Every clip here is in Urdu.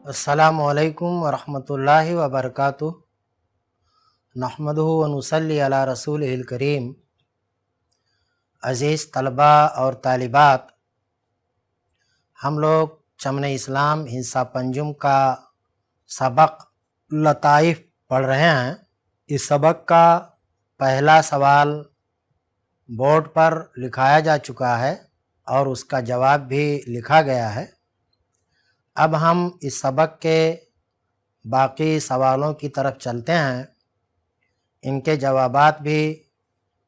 السلام علیکم ورحمۃ اللہ وبرکاتہ۔ نحمدہ و نصلی علی رسول الکریم۔ عزیز طلبہ اور طالبات، ہم لوگ چمن اسلام ہندسہ پنجم کا سبق لطائف پڑھ رہے ہیں۔ اس سبق کا پہلا سوال بورڈ پر لکھایا جا چکا ہے اور اس کا جواب بھی لکھا گیا ہے۔ اب ہم اس سبق کے باقی سوالوں کی طرف چلتے ہیں۔ ان کے جوابات بھی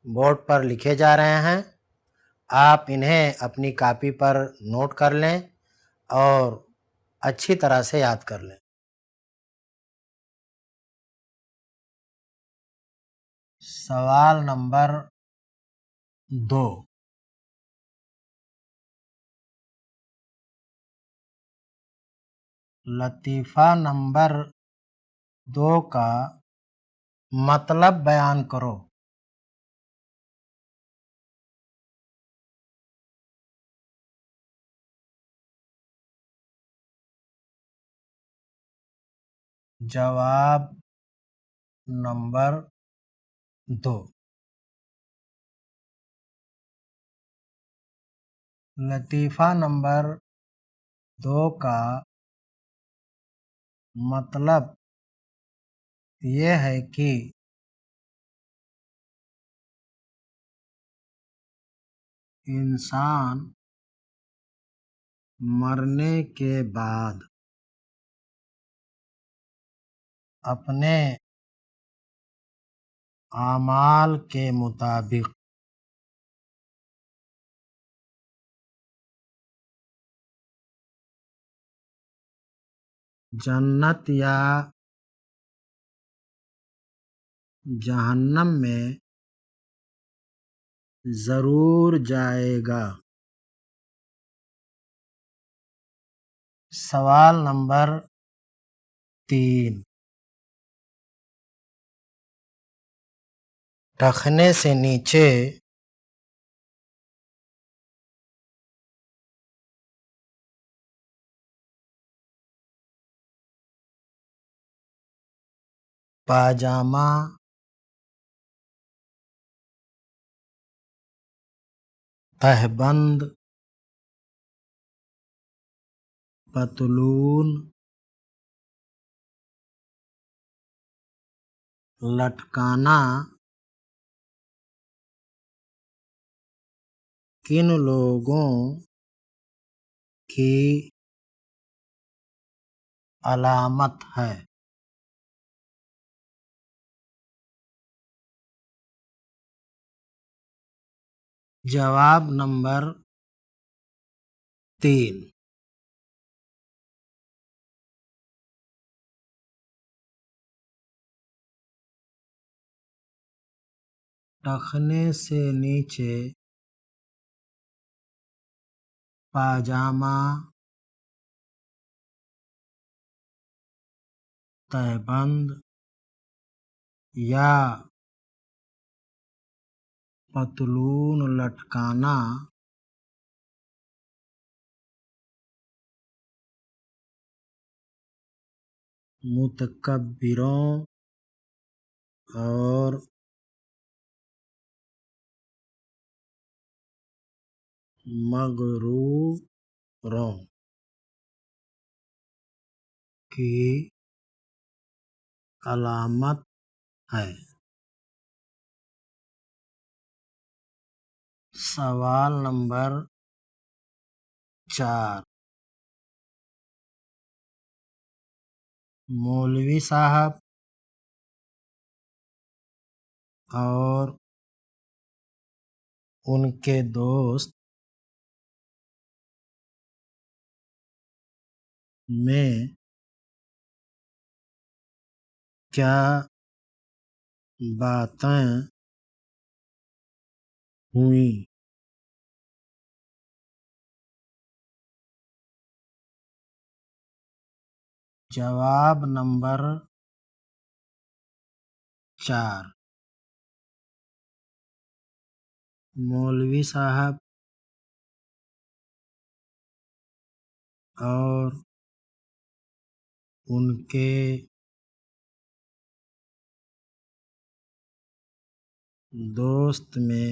بورڈ پر لکھے جا رہے ہیں، آپ انہیں اپنی کاپی پر نوٹ کر لیں اور اچھی طرح سے یاد کر لیں۔ سوال نمبر 2، لطیفہ نمبر 2 کا مطلب بیان کرو۔ جواب نمبر 2، لطیفہ نمبر 2 کا مطلب یہ ہے کہ انسان مرنے کے بعد اپنے اعمال کے مطابق جنت یا جہنم میں ضرور جائے گا۔ سوال نمبر 3، ٹخنے سے نیچے پاجامہ تہبند پتلون لٹکانا کن لوگوں کی علامت ہے؟ جواب نمبر 3، ٹخنے سے نیچے پاجامہ تہبند یا پتلون لٹکانا متکبروں اور مغروروں کی علامت ہے۔ سوال نمبر 4، مولوی صاحب اور ان کے دوست میں کیا باتیں ہوئیں؟ جواب نمبر 4، مولوی صاحب اور ان کے دوست میں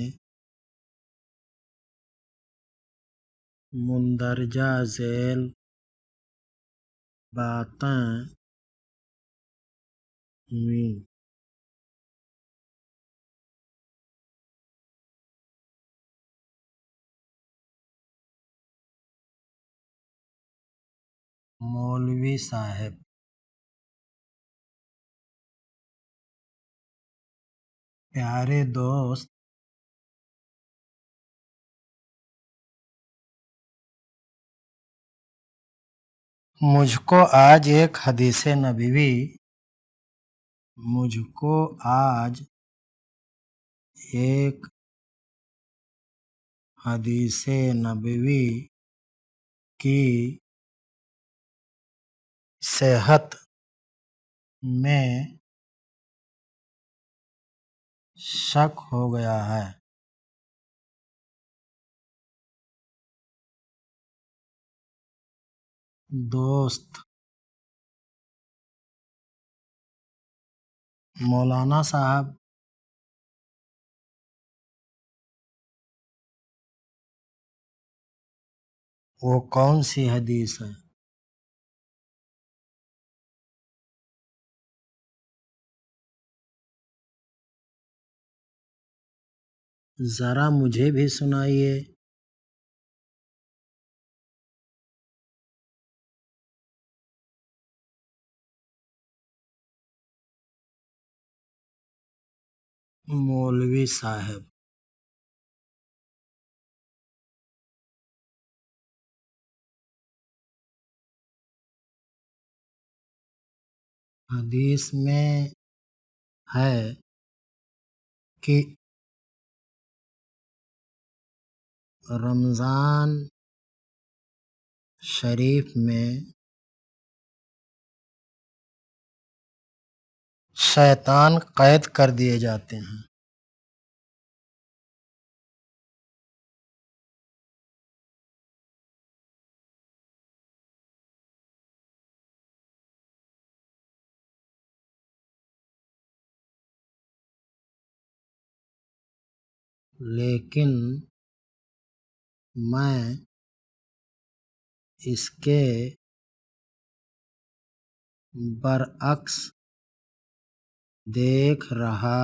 مندرجہ ذیل باتیں ہوئیں۔ مولوی صاحب پیارے دوست، مجھ کو آج ایک حدیث نبوی کی صحت میں شک ہو گیا ہے۔ دوست مولانا صاحب، وہ کون سی حدیث ہے؟ ذرا مجھے بھی سنائیے۔ مولوی صاحب، حدیث میں ہے کہ رمضان شریف میں شیطان قید کر دیے جاتے ہیں۔ لیکن میں اس کے برعکس دیکھ رہا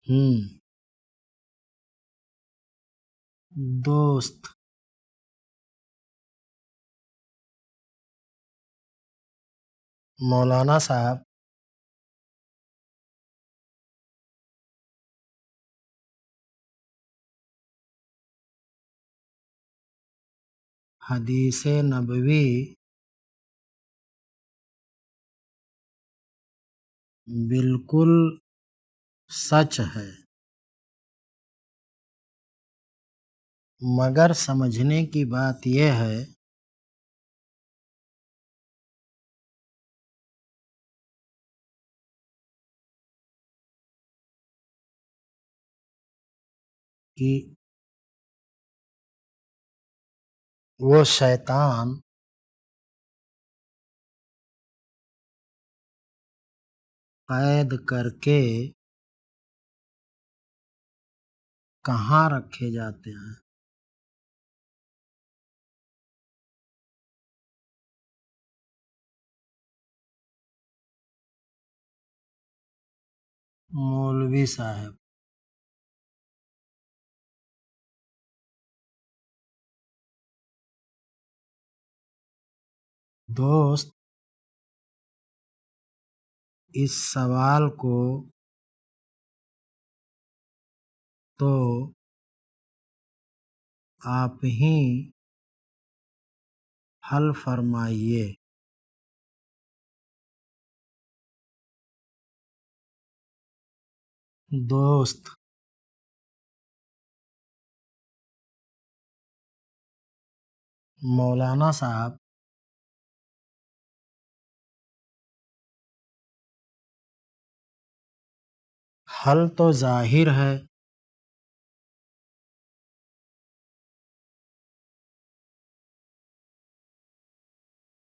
ہوں۔ دوست مولانا صاحب، حدیث نبوی بالکل سچ ہے، مگر سمجھنے کی بات یہ ہے کہ وہ شیطان قید کر کے کہاں رکھے جاتے ہیں؟ مولوی صاحب، دوست اس سوال کو تو آپ ہی حل فرمائیے۔ دوست مولانا صاحب، حل تو ظاہر ہے،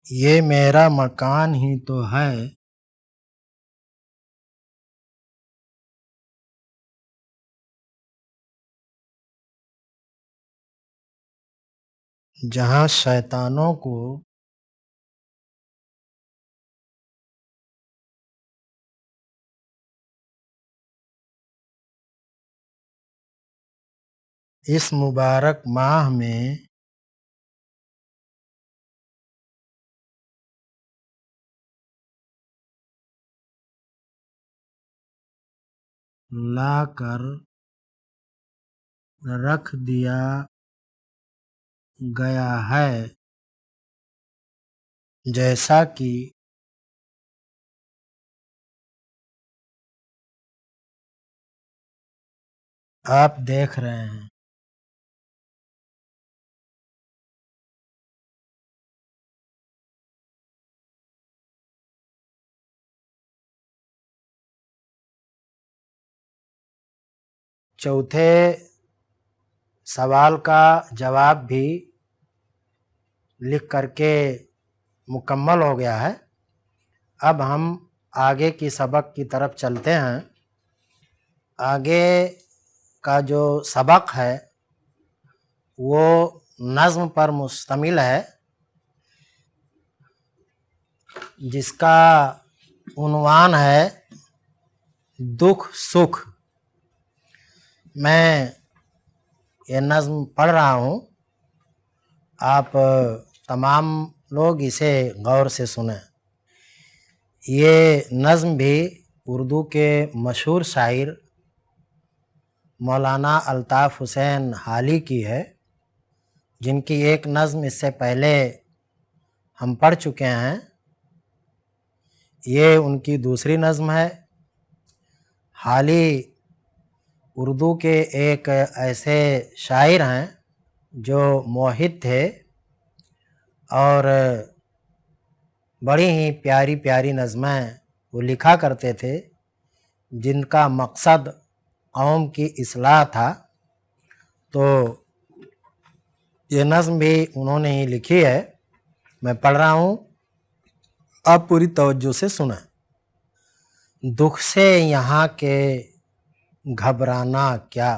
یہ میرا مکان ہی تو ہے، جہاں شیطانوں کو اس مبارک ماہ میں لا کر رکھ دیا گیا ہے، جیسا کہ آپ دیکھ رہے ہیں۔ چوتھے سوال کا جواب بھی لکھ کر کے مکمل ہو گیا ہے۔ اب ہم آگے کی سبق کی طرف چلتے ہیں۔ آگے کا جو سبق ہے وہ نظم پر مشتمل ہے، جس کا عنوان ہے دکھ سکھ۔ میں یہ نظم پڑھ رہا ہوں، آپ تمام لوگ اسے غور سے سنیں۔ یہ نظم بھی اردو کے مشہور شاعر مولانا الطاف حسین حالی کی ہے، جن کی ایک نظم اس سے پہلے ہم پڑھ چکے ہیں۔ یہ ان کی دوسری نظم ہے۔ حالی اردو کے ایک ایسے شاعر ہیں جو موحد تھے اور بڑی ہی پیاری پیاری نظمیں وہ لکھا کرتے تھے، جن کا مقصد قوم کی اصلاح تھا۔ تو یہ نظم بھی انہوں نے ہی لکھی ہے، میں پڑھ رہا ہوں، آپ پوری توجہ سے سنیں۔ دکھ سے یہاں کے گھبرانا کیا،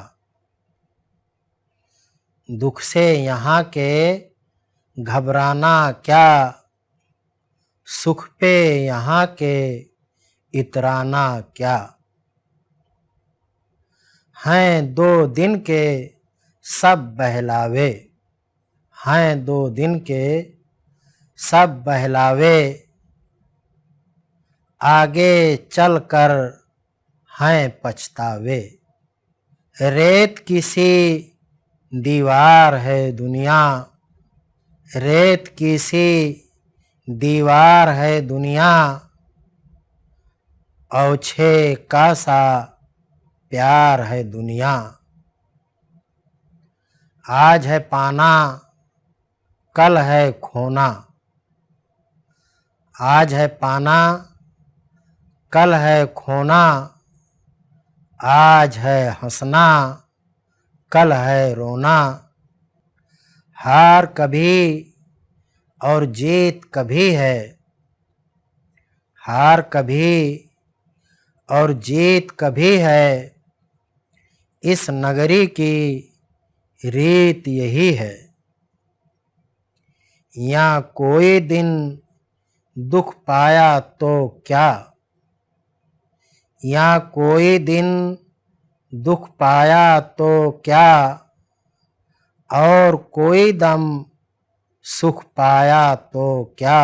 دکھ سے یہاں کے گھبرانا کیا، سکھ پہ یہاں کے اترانا کیا، ہیں دو دن کے سب بہلاوے، ہیں دو دن کے سب بہلاوے، آگے چل کر ہیں پچھتاوے، ریت کسی دیوار ہے دنیا، ریت کسی دیوار ہے دنیا، اوچھے کا سا پیار ہے دنیا، آج ہے پانا کل ہے کھونا، آج ہے پانا کل ہے کھونا، آج ہے ہنسنا کل ہے رونا، ہار کبھی اور جیت کبھی ہے، ہار کبھی اور جیت کبھی ہے، اس نگری کی ریت یہی ہے، یہاں کوئی دن دکھ پایا تو کیا، یہاں کوئی دن دکھ پایا تو کیا، اور کوئی دم سکھ پایا تو کیا،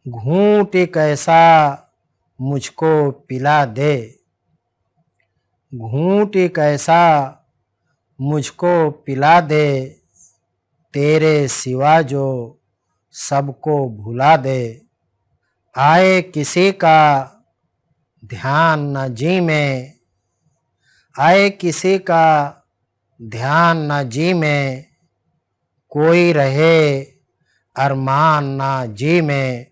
گھونٹ ایک ایسا مجھ کو پلا دے، گھونٹ ایک ایسا مجھ کو پلا دے، تیرے سوا جو سب کو بھلا دے، آئے کسی کا دھیان نہ جی میں، آئے کسی کا دھیان نہ جی میں، کوئی رہے ارمان نہ جی میں،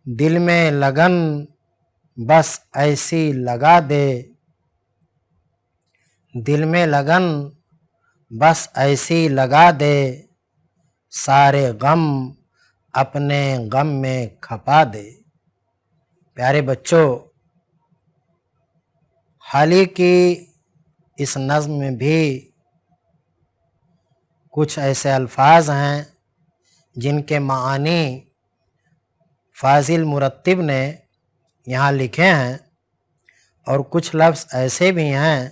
دل میں لگن بس ایسی لگا دے، دل میں لگن بس ایسی لگا دے، سارے غم اپنے غم میں کھپا دے۔ پیارے بچوں، حال ہی کی اس نظم میں بھی کچھ ایسے الفاظ ہیں جن کے معانی فاضل مرتب نے یہاں لکھے ہیں، اور کچھ لفظ ایسے بھی ہیں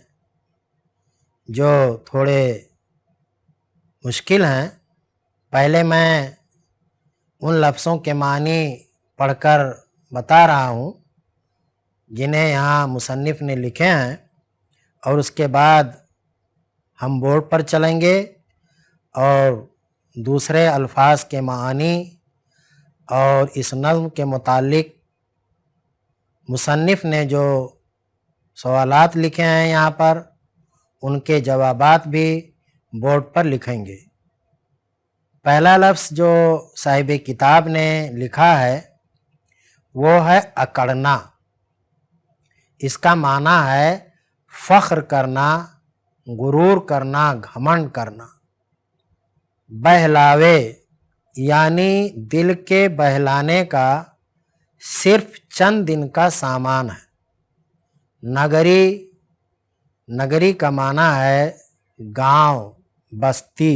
جو تھوڑے مشکل ہیں۔ پہلے میں ان لفظوں کے معنی پڑھ کر بتا رہا ہوں جنہیں یہاں مصنف نے لکھے ہیں، اور اس کے بعد ہم بورڈ پر چلیں گے اور دوسرے الفاظ کے معانی اور اس نظم کے متعلق مصنف نے جو سوالات لکھے ہیں یہاں پر ان کے جوابات بھی بورڈ پر لکھیں گے۔ پہلا لفظ جو صاحب کتاب نے لکھا ہے وہ ہے اکڑنا۔ اس کا معنی ہے فخر کرنا، غرور کرنا، گھمنڈ کرنا۔ بہلاوے یعنی دل کے بہلانے کا صرف چند دن کا سامان ہے۔ نگری کا معنی ہے گاؤں، بستی۔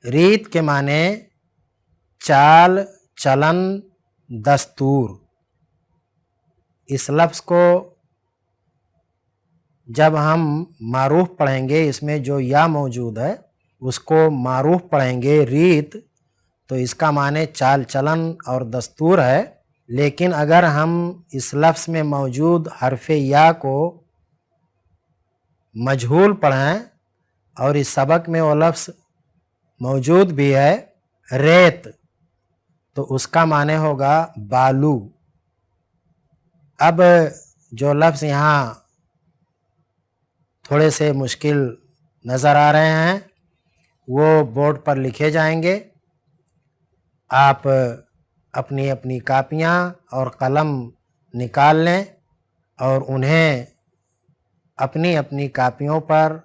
ریت کے معنی چال، چلن، دستور۔ اس لفظ کو جب ہم معروف پڑھیں گے، اس میں جو یا موجود ہے اس کو معروف پڑھیں گے ریت، تو اس کا معنی چال چلن اور دستور ہے۔ لیکن اگر ہم اس لفظ میں موجود حرف یا کو مجہول پڑھیں اور اس سبق میں وہ لفظ موجود بھی ہے ریت، تو اس کا معنی ہوگا بالو۔ اب جو لفظ یہاں تھوڑے سے مشکل نظر آ رہے ہیں وہ بورڈ پر لکھے جائیں گے۔ آپ اپنی اپنی کاپیاں اور قلم نکال لیں اور انہیں اپنی اپنی کاپیوں پر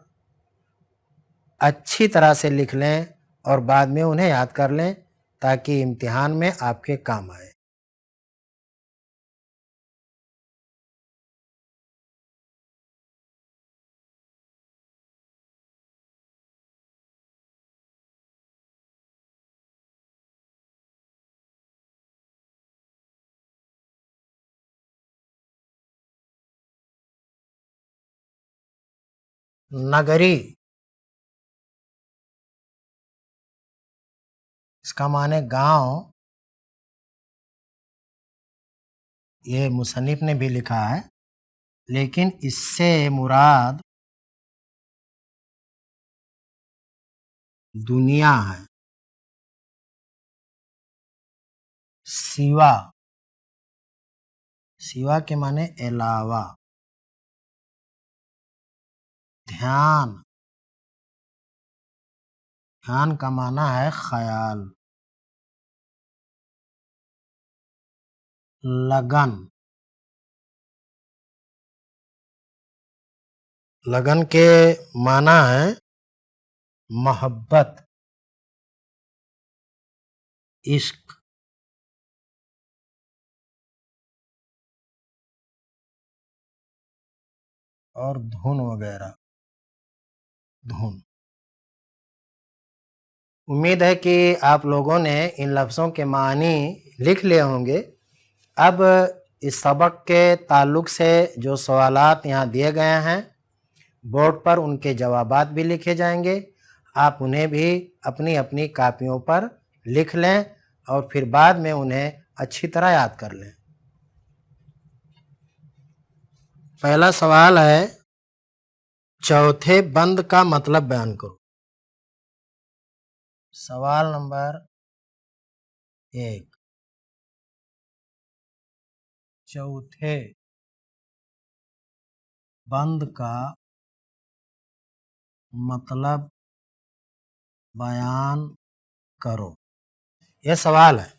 اچھی طرح سے لکھ لیں اور بعد میں انہیں یاد کر لیں تاکہ امتحان میں آپ کے کام آئے۔ نگری، اس کا معنی گاؤں۔ یہ مصنف نے بھی لکھا ہے، لیکن اس سے مراد دنیا ہے۔ سوا کے معنی علاوہ۔ دھیان کا معنی ہے خیال۔ لگن کے معنی ہے محبت، عشق۔ اور دھن وغیرہ۔ امید ہے کہ آپ لوگوں نے ان لفظوں کے معنی لکھ لیے ہوں گے۔ اب اس سبق کے تعلق سے جو سوالات یہاں دیے گئے ہیں بورڈ پر ان کے جوابات بھی لکھے جائیں گے۔ آپ انہیں بھی اپنی اپنی کاپیوں پر لکھ لیں اور پھر بعد میں انہیں اچھی طرح یاد کر لیں۔ پہلا سوال ہے چوتھے بند کا مطلب بیان کرو۔ سوال نمبر 1، چوتھے بند کا مطلب بیان کرو۔ یہ سوال ہے،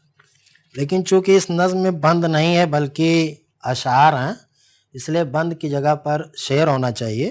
لیکن چونکہ اس نظم میں بند نہیں ہے بلکہ اشعار ہیں، اس لیے بند کی جگہ پر شعر ہونا چاہیے۔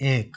1,